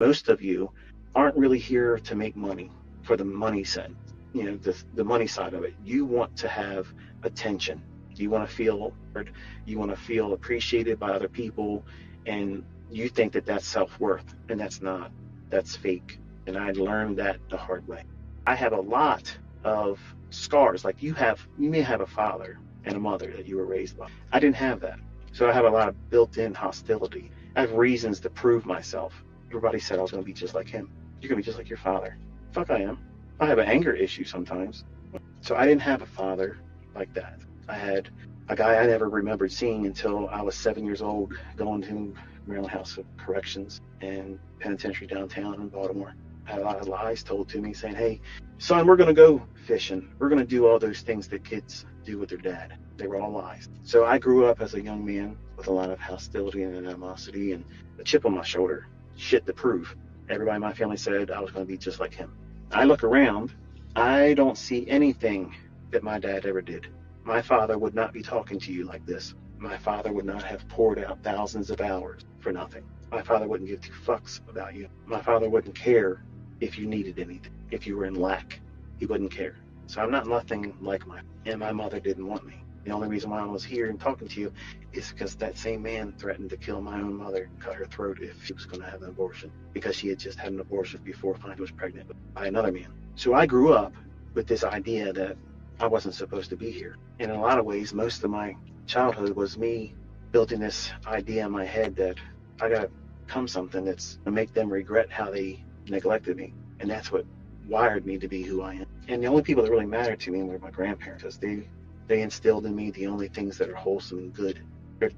Most of you aren't really here to make money for the money side, the money side of it. You want to have attention. You want to feel heard. You want to feel appreciated by other people, and you think that that's self-worth, and that's not. That's fake. And I learned that the hard way. I have a lot of scars. Like you may have a father and a mother that you were raised by. I didn't have that. So I have a lot of built-in hostility. I have reasons to prove myself. Everybody said I was going to be just like him. You're going to be just like your father. Fuck, I am. I have an anger issue sometimes. So I didn't have a father like that. I had a guy I never remembered seeing until I was 7 years old, going to Maryland House of Corrections and Penitentiary downtown in Baltimore. I had a lot of lies told to me saying, hey, son, we're going to go fishing. We're going to do all those things that kids do with their dad. They were all lies. So I grew up as a young man with a lot of hostility and animosity and a chip on my shoulder. Shit to prove. Everybody in my family said I was going to be just like him. I look around, I don't see anything that my dad ever did. My father would not be talking to you like this. My father would not have poured out thousands of hours for nothing. My father wouldn't give two fucks about you. My father wouldn't care if you needed anything. If you were in lack, he wouldn't care. So I'm not nothing like and my mother didn't want me. The only reason why I was here and talking to you is because that same man threatened to kill my own mother, cut her throat if she was going to have an abortion, because she had just had an abortion before finding was pregnant by another man. So I grew up with this idea that I wasn't supposed to be here. And in a lot of ways, most of my childhood was me building this idea in my head that I got to become something that's going to make them regret how they neglected me. And that's what wired me to be who I am. And the only people that really mattered to me were my grandparents, because they instilled in me the only things that are wholesome and good.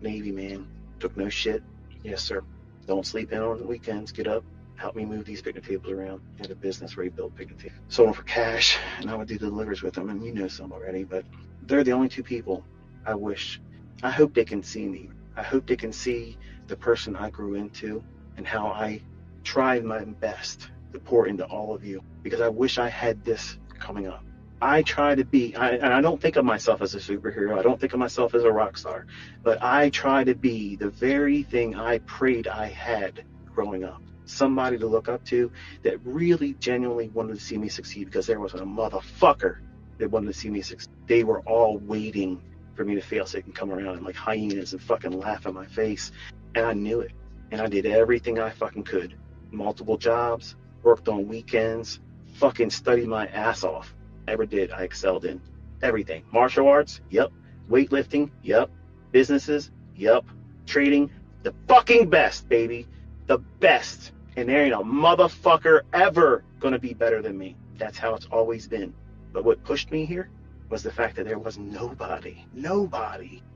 Navy man, took no shit. Yes, sir. Don't sleep in on the weekends. Get up, help me move these picnic tables around. I had a business where he built picnic tables. Sold them for cash, and I would do delivers with them, and you know some already, but they're the only two people I hope they can see me. I hope they can see the person I grew into and how I tried my best to pour into all of you, because I wish I had this coming up. I try to be, and I don't think of myself as a superhero. I don't think of myself as a rock star, but I try to be the very thing I prayed I had growing up. Somebody to look up to that really genuinely wanted to see me succeed, because there wasn't a motherfucker that wanted to see me succeed. They were all waiting for me to fail so they can come around and like hyenas and fucking laugh in my face. And I knew it. And I did everything I fucking could. Multiple jobs, worked on weekends, fucking studied my ass off. Ever did. I excelled in everything. Martial arts, yep. Weightlifting, yep. Businesses, yep. Trading, the fucking best, baby. The best. And there ain't a motherfucker ever gonna be better than me. That's how it's always been. But what pushed me here was the fact that there was nobody,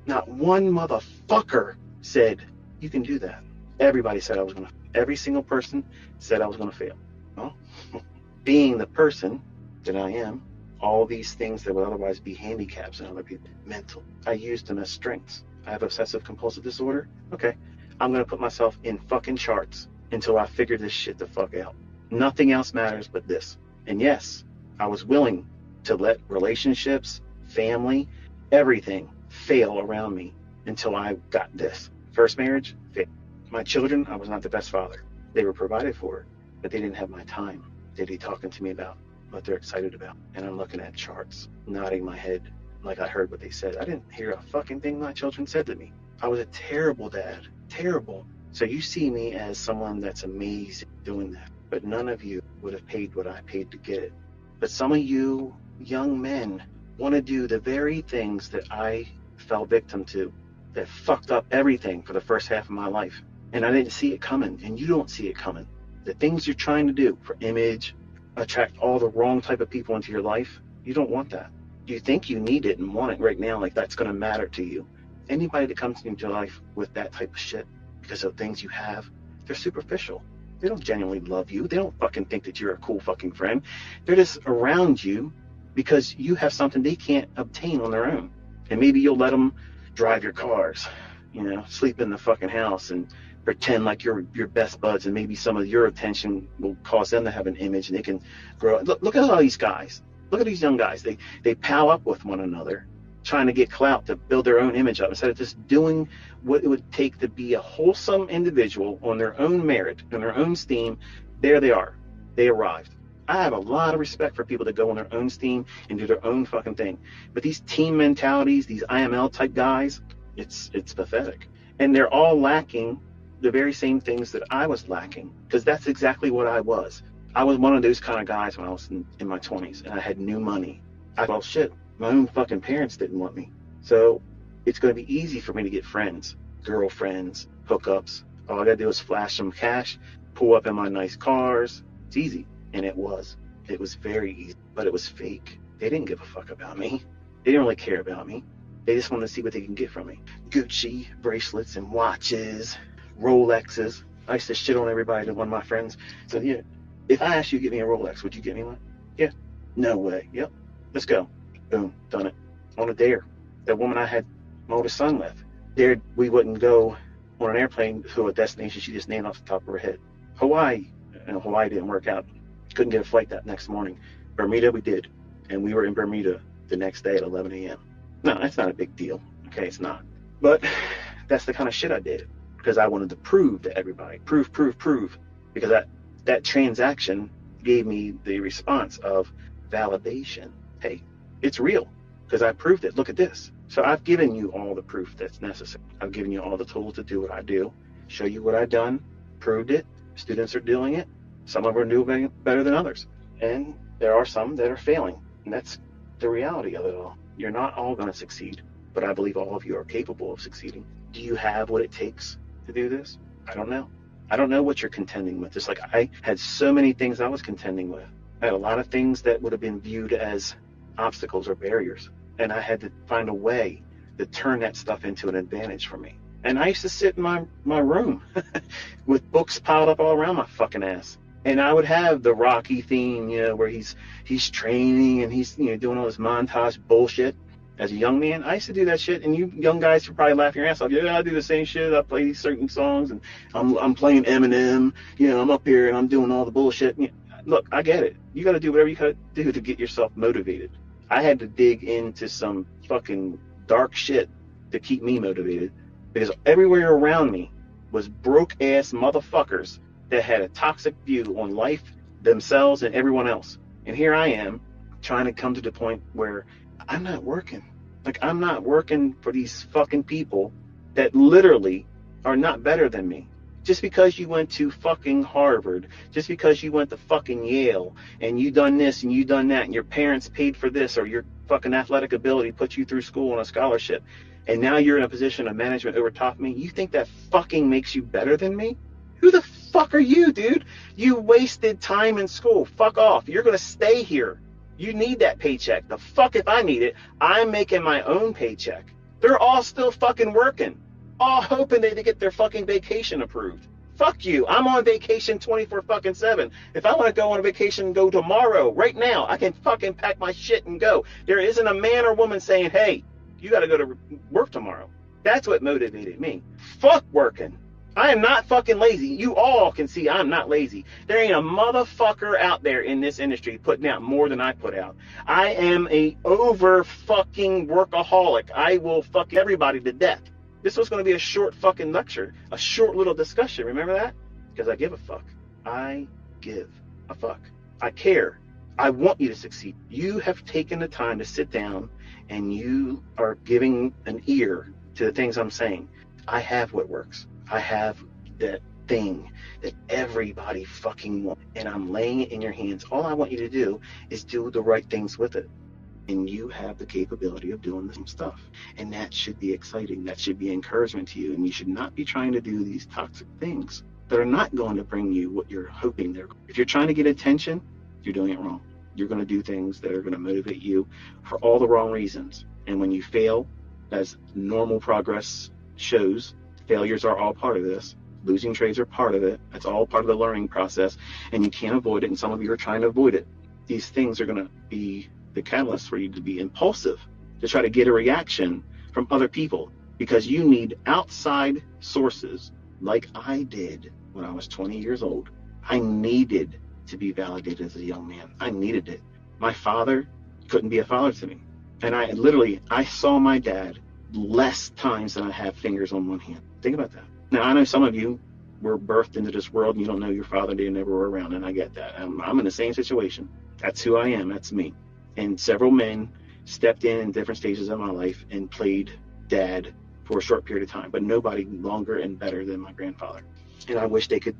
not one motherfucker said, you can do that. Everybody said I was gonna, every single person said I was gonna fail. Well, being the person that I am, all these things that would otherwise be handicaps in other people, mental, I used them as strengths. I have obsessive compulsive disorder. Okay, I'm gonna put myself in fucking charts until I figure this shit the fuck out. Nothing else matters but this. And yes, I was willing to let relationships, family, everything fail around me until I got this. First marriage, failed. My children, I was not the best father. They were provided for, but they didn't have my time. They'd be talking to me about what they're excited about. And I'm looking at charts, nodding my head like I heard what they said. I didn't hear a fucking thing my children said to me. I was a terrible dad, terrible. So you see me as someone that's amazing doing that, but none of you would have paid what I paid to get it. But some of you young men want to do the very things that I fell victim to, that fucked up everything for the first half of my life. And I didn't see it coming, and you don't see it coming. The things you're trying to do for image, attract all the wrong type of people into your life, you don't want that. You think you need it and want it right now, like that's going to matter to you. Anybody that comes into your life with that type of shit, because of things you have, they're superficial. They don't genuinely love you. They don't fucking think that you're a cool fucking friend. They're just around you because you have something they can't obtain on their own. And maybe you'll let them drive your cars, sleep in the fucking house and pretend like you're your best buds, and maybe some of your attention will cause them to have an image and they can grow. Look at all these guys. Look at these young guys. They pal up with one another trying to get clout to build their own image up instead of just doing what it would take to be a wholesome individual on their own merit, on their own steam. There they are. They arrived. I have a lot of respect for people that go on their own steam and do their own fucking thing. But these team mentalities, these IML type guys, it's pathetic. And they're all lacking the very same things that I was lacking, because that's exactly what I was. I was one of those kind of guys when I was in my 20s and I had new money. Well, shit, my own fucking parents didn't want me. So it's going to be easy for me to get friends, girlfriends, hookups. All I got to do is flash some cash, pull up in my nice cars. It's easy. And it was. It was very easy, but it was fake. They didn't give a fuck about me. They didn't really care about me. They just wanted to see what they can get from me. Gucci bracelets and watches, Rolexes. I used to shit on everybody to one of my friends. So yeah, if I asked you to get me a Rolex, would you get me one? Yeah. No way. Yep. Let's go. Boom. Done it. On a dare. That woman I had my oldest son with. Dared we wouldn't go on an airplane to a destination she just named off the top of her head. Hawaii. And Hawaii didn't work out. Couldn't get a flight that next morning. Bermuda we did. And we were in Bermuda the next day at 11 a.m. No, that's not a big deal. Okay, it's not. But that's the kind of shit I did. Because I wanted to prove to everybody. Prove. Because that transaction gave me the response of validation. Hey, it's real. Because I proved it. Look at this. So I've given you all the proof that's necessary. I've given you all the tools to do what I do. Show you what I've done. Proved it. Students are doing it. Some of them are doing better than others. And there are some that are failing. And that's the reality of it all. You're not all going to succeed. But I believe all of you are capable of succeeding. Do you have what it takes to do this? I don't know. I don't know what you're contending with. Just like I had so many things I was contending with. I had a lot of things that would have been viewed as obstacles or barriers. And I had to find a way to turn that stuff into an advantage for me. And I used to sit in my room with books piled up all around my fucking ass. And I would have the Rocky theme, where he's training and he's doing all this montage bullshit. As a young man, I used to do that shit, and you young guys are probably laughing your ass off. Yeah, I do the same shit. I play certain songs, and I'm playing Eminem. I'm up here and I'm doing all the bullshit. Look, I get it. You got to do whatever you got to do to get yourself motivated. I had to dig into some fucking dark shit to keep me motivated, because everywhere around me was broke ass motherfuckers that had a toxic view on life, themselves, and everyone else. And here I am trying to come to the point where I'm not working. Like, I'm not working for these fucking people that literally are not better than me. Just because you went to fucking Harvard, just because you went to fucking Yale, and you done this and you done that, and your parents paid for this, or your fucking athletic ability put you through school on a scholarship, and now you're in a position of management over top of me, you think that fucking makes you better than me? Who the fuck are you, dude? You wasted time in school. Fuck off. You're going to stay here. You need that paycheck. The fuck if I need it. I'm making my own paycheck. They're all still fucking working, all hoping they get their fucking vacation approved. Fuck you. I'm on vacation 24/7. If I want to go on a vacation, go tomorrow, right now. I can fucking pack my shit and go. There isn't a man or woman saying, hey, you got to go to work tomorrow. That's what motivated me. Fuck working. I am not fucking lazy. You all can see I'm not lazy. There ain't a motherfucker out there in this industry putting out more than I put out. I am a over fucking workaholic. I will fuck everybody to death. This was going to be a short fucking lecture, a short little discussion. Remember that? Because I give a fuck. I give a fuck. I care. I want you to succeed. You have taken the time to sit down and you are giving an ear to the things I'm saying. I have what works. I have that thing that everybody fucking wants, and I'm laying it in your hands. All I want you to do is do the right things with it. And you have the capability of doing the same stuff. And that should be exciting. That should be encouragement to you. And you should not be trying to do these toxic things that are not going to bring you what you're hoping they're. If you're trying to get attention, you're doing it wrong. You're going to do things that are going to motivate you for all the wrong reasons. And when you fail, as normal progress shows, failures are all part of this. Losing trades are part of it. That's all part of the learning process, and you can't avoid it, and some of you are trying to avoid it. These things are going to be the catalyst for you to be impulsive, to try to get a reaction from other people, because you need outside sources like I did when I was 20 years old. I needed to be validated as a young man. I needed it. My father couldn't be a father to me. And I saw my dad less times than I have fingers on one hand. Think about that. Now, I know some of you were birthed into this world and you don't know your father, they never were around, and I get that. I'm in the same situation. That's who I am. That's me. And several men stepped in different stages of my life and played dad for a short period of time, but nobody longer and better than my grandfather. And I wish they could,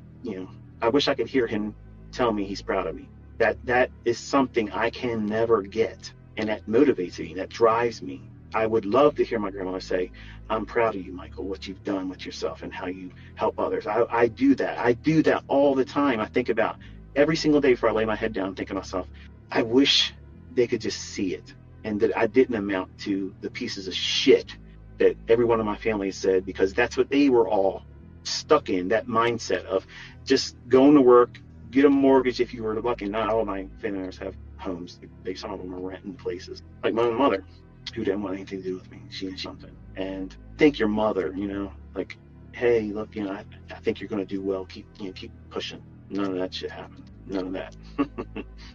I wish I could hear him tell me he's proud of me. That is something I can never get. And that motivates me, that drives me. I would love to hear my grandmother say, I'm proud of you, Michael, what you've done with yourself and how you help others. I do that. I do that all the time. I think about every single day before I lay my head down, thinking to myself, I wish they could just see it, and that I didn't amount to the pieces of shit that every one of my family said, because that's what they were all stuck in, that mindset of just going to work, get a mortgage if you were lucky. Not all of my family members have homes. Some of them are renting places. Like my own mother, who didn't want anything to do with me. She had something. And think your mother, like, hey, look, I think you're going to do well. Keep pushing. None of that shit happened. None of that.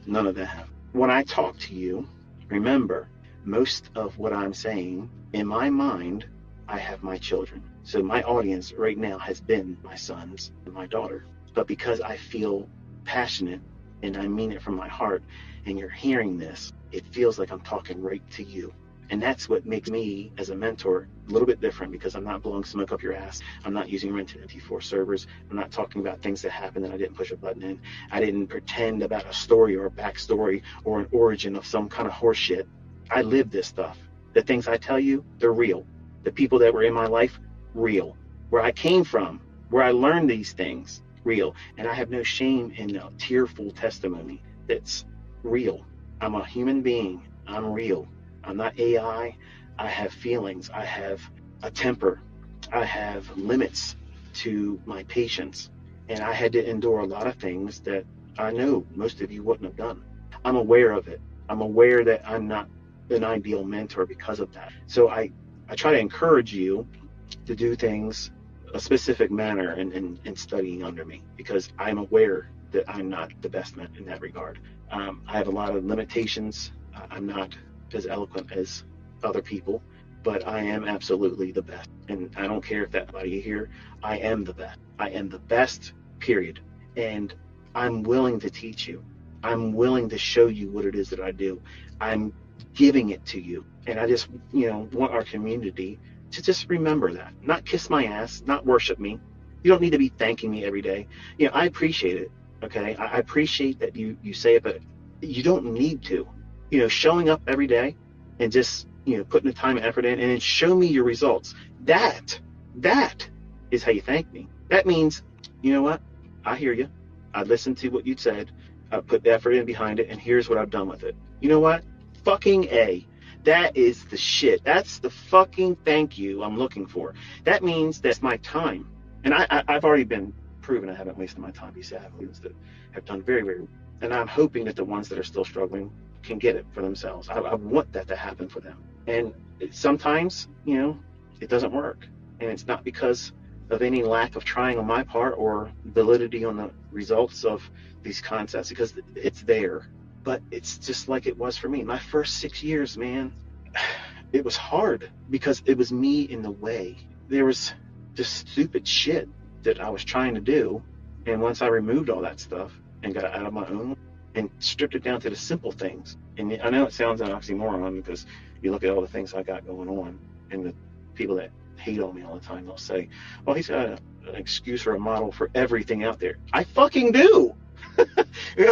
None of that happened. When I talk to you, remember, most of what I'm saying, in my mind, I have my children. So my audience right now has been my sons and my daughter. But because I feel passionate and I mean it from my heart, and you're hearing this, it feels like I'm talking right to you. And that's what makes me, as a mentor, a little bit different, because I'm not blowing smoke up your ass. I'm not using rented MP4 servers. I'm not talking about things that happened that I didn't push a button in. I didn't pretend about a story or a backstory or an origin of some kind of horse shit. I live this stuff. The things I tell you, they're real. The people that were in my life, real. Where I came from, where I learned these things, real. And I have no shame in a tearful testimony that's real. I'm a human being. I'm real. I'm not AI. I have feelings. I have a temper. I have limits to my patience. And I had to endure a lot of things that I know most of you wouldn't have done. I'm aware of it. I'm aware that I'm not an ideal mentor because of that. So I try to encourage you to do things a specific manner in studying under me, because I'm aware that I'm not the best man in that regard. I have a lot of limitations. I'm not as eloquent as other people, but I am absolutely the best. And I don't care if that body here, I am the best. I am the best, period. And I'm willing to teach you. I'm willing to show you what it is that I do. I'm giving it to you. And I just, want our community to just remember that. Not kiss my ass, not worship me. You don't need to be thanking me every day. I appreciate it. Okay. I appreciate that you say it, but you don't need to. Showing up every day and just, putting the time and effort in, and then show me your results. That is how you thank me. That means, you know what? I hear you. I listened to what you said. I put the effort in behind it, and here's what I've done with it. You know what? Fucking A. That is the shit. That's the fucking thank you I'm looking for. That means that's my time. And I've already been proven I haven't wasted my time. You see, I have students that have done very, very, and I'm hoping that the ones that are still struggling can get it for themselves. I want that to happen for them. And sometimes, it doesn't work. And it's not because of any lack of trying on my part or validity on the results of these concepts, because it's there. But it's just like it was for me. My first 6 years, man, it was hard because it was me in the way. There was just stupid shit that I was trying to do. And once I removed all that stuff and got out of my own and stripped it down to the simple things. And I know it sounds an oxymoron, because you look at all the things I got going on, and the people that hate on me all the time, they'll say, well, he's got an excuse or a model for everything out there. I fucking do.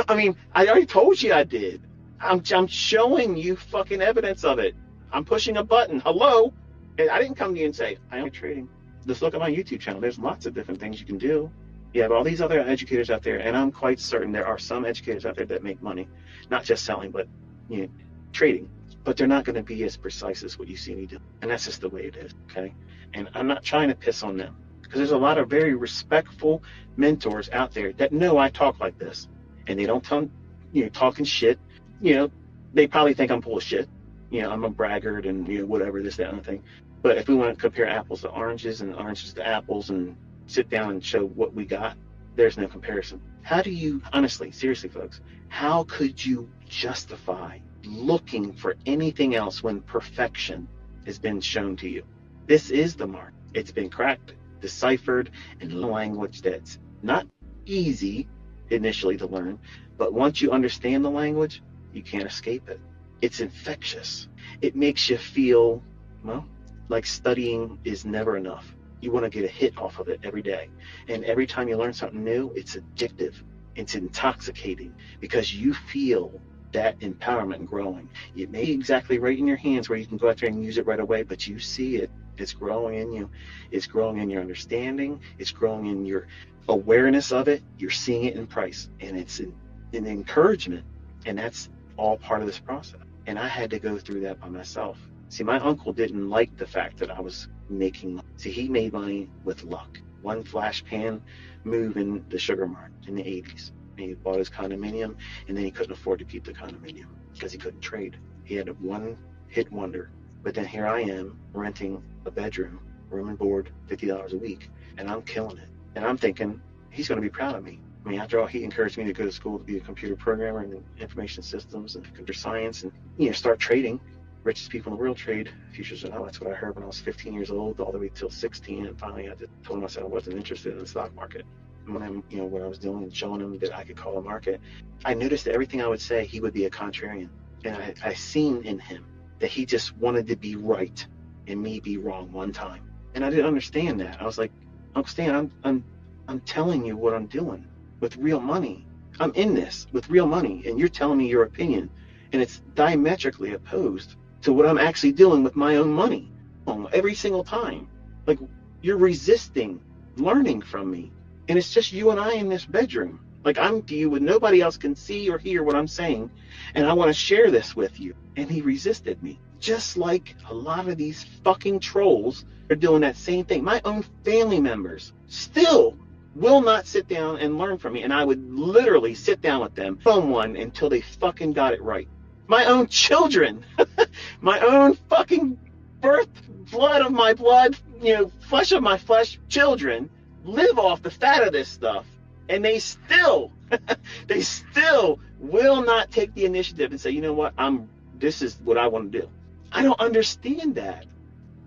I already told you I did. I'm showing you fucking evidence of it. I'm pushing a button. Hello? And I didn't come to you and say, I am trading. Just look at my YouTube channel. There's lots of different things you can do. You have all these other educators out there, and I'm quite certain there are some educators out there that make money, not just selling, but trading. But they're not going to be as precise as what you see me do. And that's just the way it is, okay? And I'm not trying to piss on them, because there's a lot of very respectful mentors out there that know I talk like this, and they don't tell talking shit. They probably think I'm full of shit. I'm a braggart and whatever, this, that, and the thing. But if we want to compare apples to oranges and oranges to apples and sit down and show what we got, there's no comparison. How do you, honestly, seriously, folks, how could you justify looking for anything else when perfection has been shown to you. This is the mark. It's been cracked, deciphered in a language that's not easy initially to learn, but once you understand the language, you can't escape it. It's infectious. It makes you feel, well, like studying is never enough. You want to get a hit off of it every day. And every time you learn something new, it's addictive. It's intoxicating because you feel that empowerment growing. It may be exactly right in your hands where you can go out there and use it right away, but you see it. It's growing in you. It's growing in your understanding. It's growing in your awareness of it. You're seeing it in price, and it's an encouragement. And that's all part of this process. And I had to go through that by myself. See, my uncle didn't like the fact that I was making money. See, he made money with luck. One flash pan move in the sugar market in the 80s. And he bought his condominium, and then he couldn't afford to keep the condominium because he couldn't trade. He had a one-hit wonder. But then here I am renting a bedroom, room and board, $50 a week, and I'm killing it. And I'm thinking, he's going to be proud of me. I mean, after all, he encouraged me to go to school to be a computer programmer in information systems and computer science and, start trading. Richest people in the world trade futures. And that's what I heard when I was 15 years old, all the way till 16. And finally, I just told him I said I wasn't interested in the stock market. When what I was doing and showing him that I could call a market, I noticed that everything I would say, he would be a contrarian. And I seen in him that he just wanted to be right and me be wrong one time. And I didn't understand that. I was like, Uncle Stan, I'm telling you what I'm doing with real money. I'm in this with real money, and you're telling me your opinion, and it's diametrically opposed to what I'm actually doing with my own money every single time. Like, you're resisting learning from me, and it's just you and I in this bedroom. Like, I'm to you and nobody else can see or hear what I'm saying, and I want to share this with you. And he resisted me, just like a lot of these fucking trolls are doing that same thing. My own family members still will not sit down and learn from me, and I would literally sit down with them, someone, until they fucking got it right. My own children, my own fucking birth, blood of my blood, flesh of my flesh, children live off the fat of this stuff, and they still will not take the initiative and say, you know what, this is what I want to do. I don't understand that,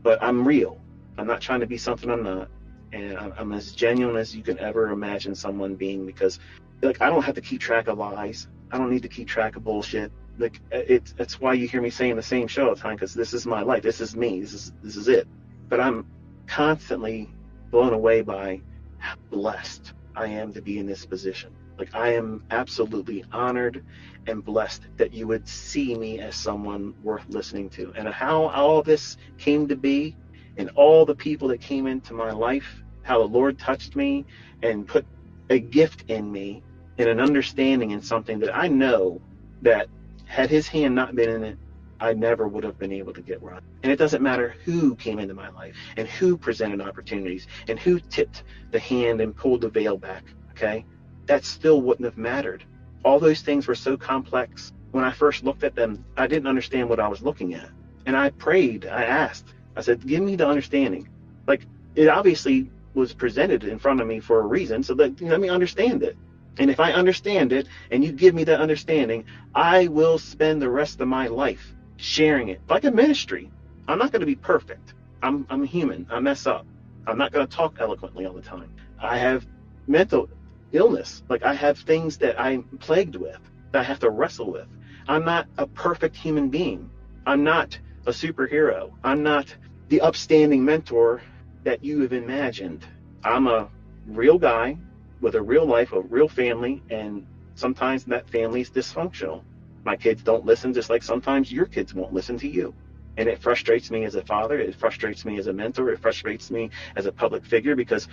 but I'm real. I'm not trying to be something I'm not. And I'm as genuine as you can ever imagine someone being, because I don't have to keep track of lies. I don't need to keep track of bullshit. That's why you hear me saying the same show all the time, because this is my life. This is me. This is it. But I'm constantly blown away by how blessed I am to be in this position. I am absolutely honored and blessed that you would see me as someone worth listening to. And how all this came to be, and all the people that came into my life, how the Lord touched me and put a gift in me and an understanding in something that I know that had his hand not been in it, I never would have been able to get right. And it doesn't matter who came into my life and who presented opportunities and who tipped the hand and pulled the veil back, okay? That still wouldn't have mattered. All those things were so complex. When I first looked at them, I didn't understand what I was looking at. And I prayed, I asked, I said, give me the understanding. It obviously was presented in front of me for a reason, so let me understand it. And if I understand it and you give me that understanding, I will spend the rest of my life sharing it like a ministry. I'm not going to be perfect. I'm human. I mess up. I'm not going to talk eloquently all the time. I have mental illness. I have things that I'm plagued with, that I have to wrestle with. I'm not a perfect human being. I'm not a superhero. I'm not the upstanding mentor that you have imagined. I'm a real guy with a real life, a real family, and sometimes that family is dysfunctional. My kids don't listen, just like sometimes your kids won't listen to you. And it frustrates me as a father. It frustrates me as a mentor. It frustrates me as a public figure, because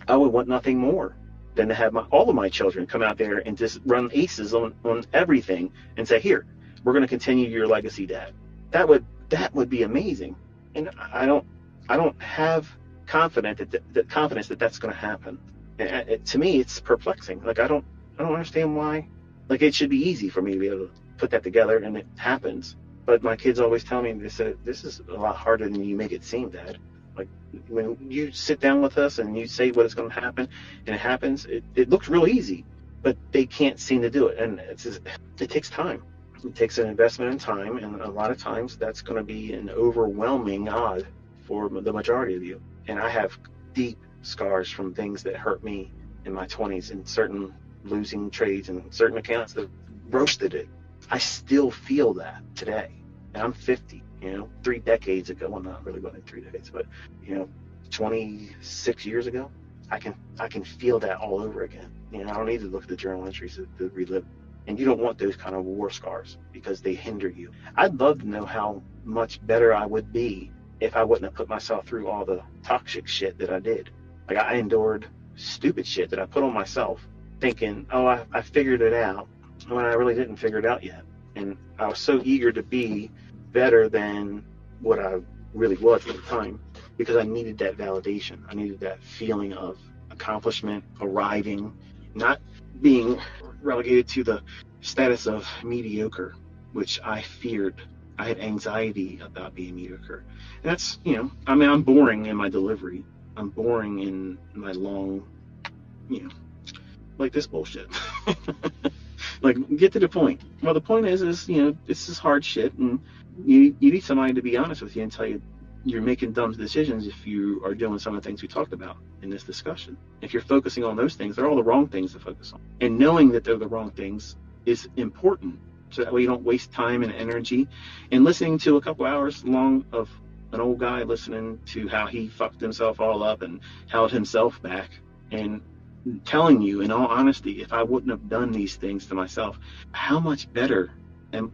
I would want nothing more than to have all of my children come out there and just run aces on everything and say, here, we're going to continue your legacy, Dad. That would be amazing. And I don't have confidence that that's going to happen. And to me, it's perplexing. I don't understand why. It should be easy for me to be able to put that together, and it happens. But my kids always tell me, they said, this is a lot harder than you make it seem, Dad. When you sit down with us and you say what is going to happen, and it happens, it looks real easy, but they can't seem to do it. And it takes time. It takes an investment in time, and a lot of times that's going to be an overwhelming odd for the majority of you. And I have deep scars from things that hurt me in my 20s and certain losing trades and certain accounts that roasted it. I still feel that today. And I'm 50, 3 decades ago. Well, not really within 3 decades, but 26 years ago, I can feel that all over again. I don't need to look at the journal entries to relive. And you don't want those kind of war scars because they hinder you. I'd love to know how much better I would be if I wouldn't have put myself through all the toxic shit that I did. Like, I endured stupid shit that I put on myself thinking, oh, I figured it out, when I really didn't figure it out yet. And I was so eager to be better than what I really was at the time because I needed that validation. I needed that feeling of accomplishment, arriving, not being relegated to the status of mediocre, which I feared. I had anxiety about being mediocre. And that's, I'm boring in my delivery. I'm boring in my long, like this bullshit. Like, get to the point. Well, the point is this is hard shit, and you need somebody to be honest with you and tell you you're making dumb decisions if you are doing some of the things we talked about in this discussion. If you're focusing on those things, they're all the wrong things to focus on. And knowing that they're the wrong things is important, so that way you don't waste time and energy. And listening to a couple hours long of an old guy listening to how he fucked himself all up and held himself back, and telling you, in all honesty, if I wouldn't have done these things to myself, how much better am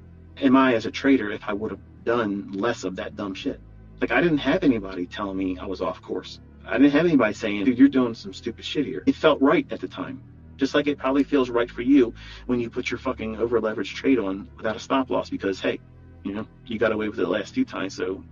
I as a trader if I would have done less of that dumb shit? Like, I didn't have anybody telling me I was off course. I didn't have anybody saying, dude, you're doing some stupid shit here. It felt right at the time. Just like it probably feels right for you when you put your fucking over leveraged trade on without a stop loss because, hey, you got away with it the last 2 times, so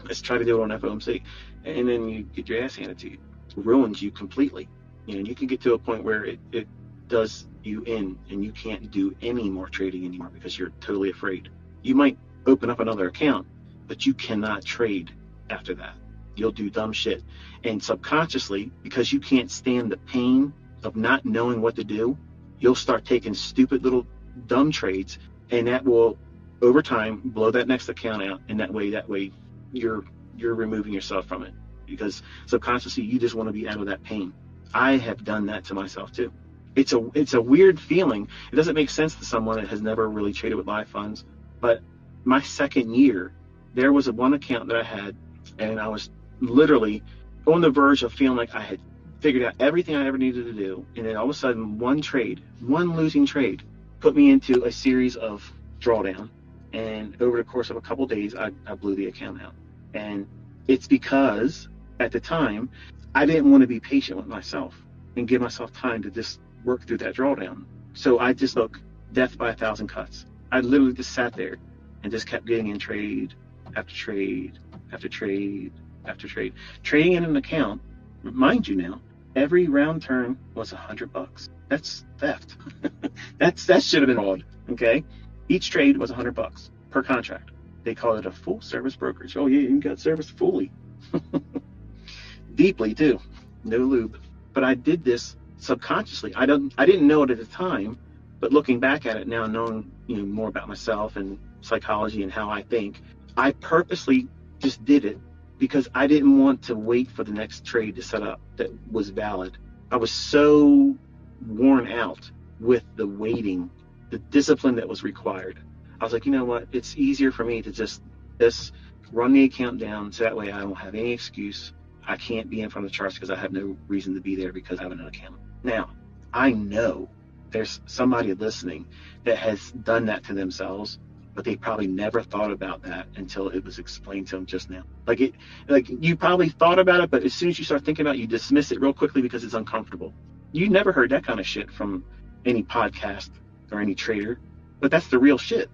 let's try to do it on FOMC. And then you get your ass handed to you. It ruins you completely. You can get to a point where it does you in, and you can't do any more trading anymore because you're totally afraid. You might open up another account, but you cannot trade after that. You'll do dumb shit. And subconsciously, because you can't stand the pain of not knowing what to do, you'll start taking stupid little dumb trades, and that will, over time, blow that next account out. And that way you're removing yourself from it, because subconsciously you just want to be out of that pain. I have done that to myself too. It's a weird feeling. It doesn't make sense to someone that has never really traded with live funds. But my second year, there was one account that I had, and I was literally on the verge of feeling like I had figured out everything I ever needed to do. And then all of a sudden, one losing trade, put me into a series of drawdown. And over the course of a couple of days, I blew the account out. And it's because at the time, I didn't want to be patient with myself and give myself time to just work through that drawdown. So I just took death by 1,000 cuts. I literally just sat there and just kept getting in trade after trade after trade after trade. Trading in an account, mind you now, every round turn was $100. That's theft. that should have been odd. Okay, each trade was $100 per contract. They call it a full service brokerage. Oh yeah, you got service fully. Deeply too, no lube. But I did this subconsciously. I didn't know it at the time, but looking back at it now, knowing more about myself and psychology and how I think, I purposely just did it because I didn't want to wait for the next trade to set up that was valid. I was so worn out with the waiting, the discipline that was required. I was like, you know what? It's easier for me to just run the account down, so that way I don't have any excuse. I can't be in front of the charts because I have no reason to be there because I have an account. Now, I know there's somebody listening that has done that to themselves, but they probably never thought about that until it was explained to them just now. Like you probably thought about it, but as soon as you start thinking about it, you dismiss it real quickly because it's uncomfortable. You never heard that kind of shit from any podcast or any trader, but that's the real shit.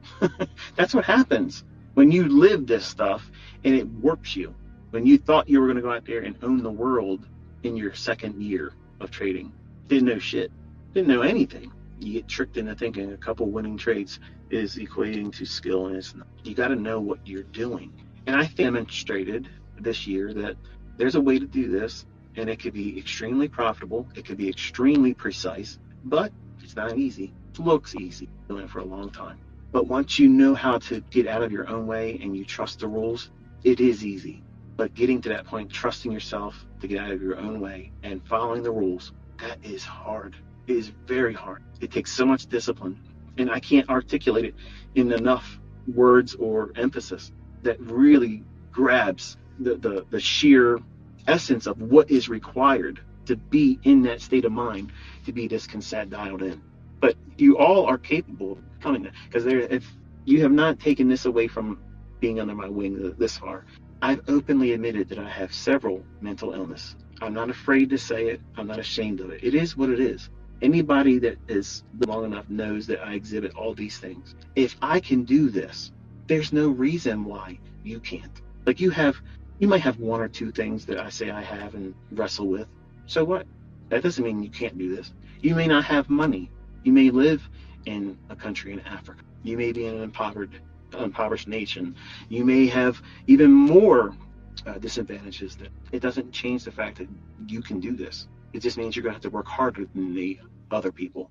That's what happens when you live this stuff and it warps you. When you thought you were going to go out there and own the world in your second year of trading, didn't know shit, didn't know anything. You get tricked into thinking a couple winning trades is equating to skill, and it's not. You got to know what you're doing. And I demonstrated this year that there's a way to do this, and it could be extremely profitable. It could be extremely precise, but it's not easy. It looks easy. Doing it for a long time. But once you know how to get out of your own way and you trust the rules, it is easy. But getting to that point, trusting yourself to get out of your own way and following the rules, that is hard. It is very hard. It takes so much discipline. And I can't articulate it in enough words or emphasis that really grabs the sheer essence of what is required to be in that state of mind, to be this consent dialed in. But you all are capable of becoming that, because if you have not taken this away from being under my wing this far, I've openly admitted that I have several mental illness. I'm not afraid to say it. I'm not ashamed of it. It is what it is. Anybody that is long enough knows that I exhibit all these things. If I can do this, there's no reason why you can't. Like you might have one or two things that I say I have and wrestle with. So what? That doesn't mean you can't do this. You may not have money. You may live in a country in Africa. You may be in an impoverished nation. You may have even more disadvantages. That it doesn't change the fact that you can do this. It just means you're going to have to work harder than the other people.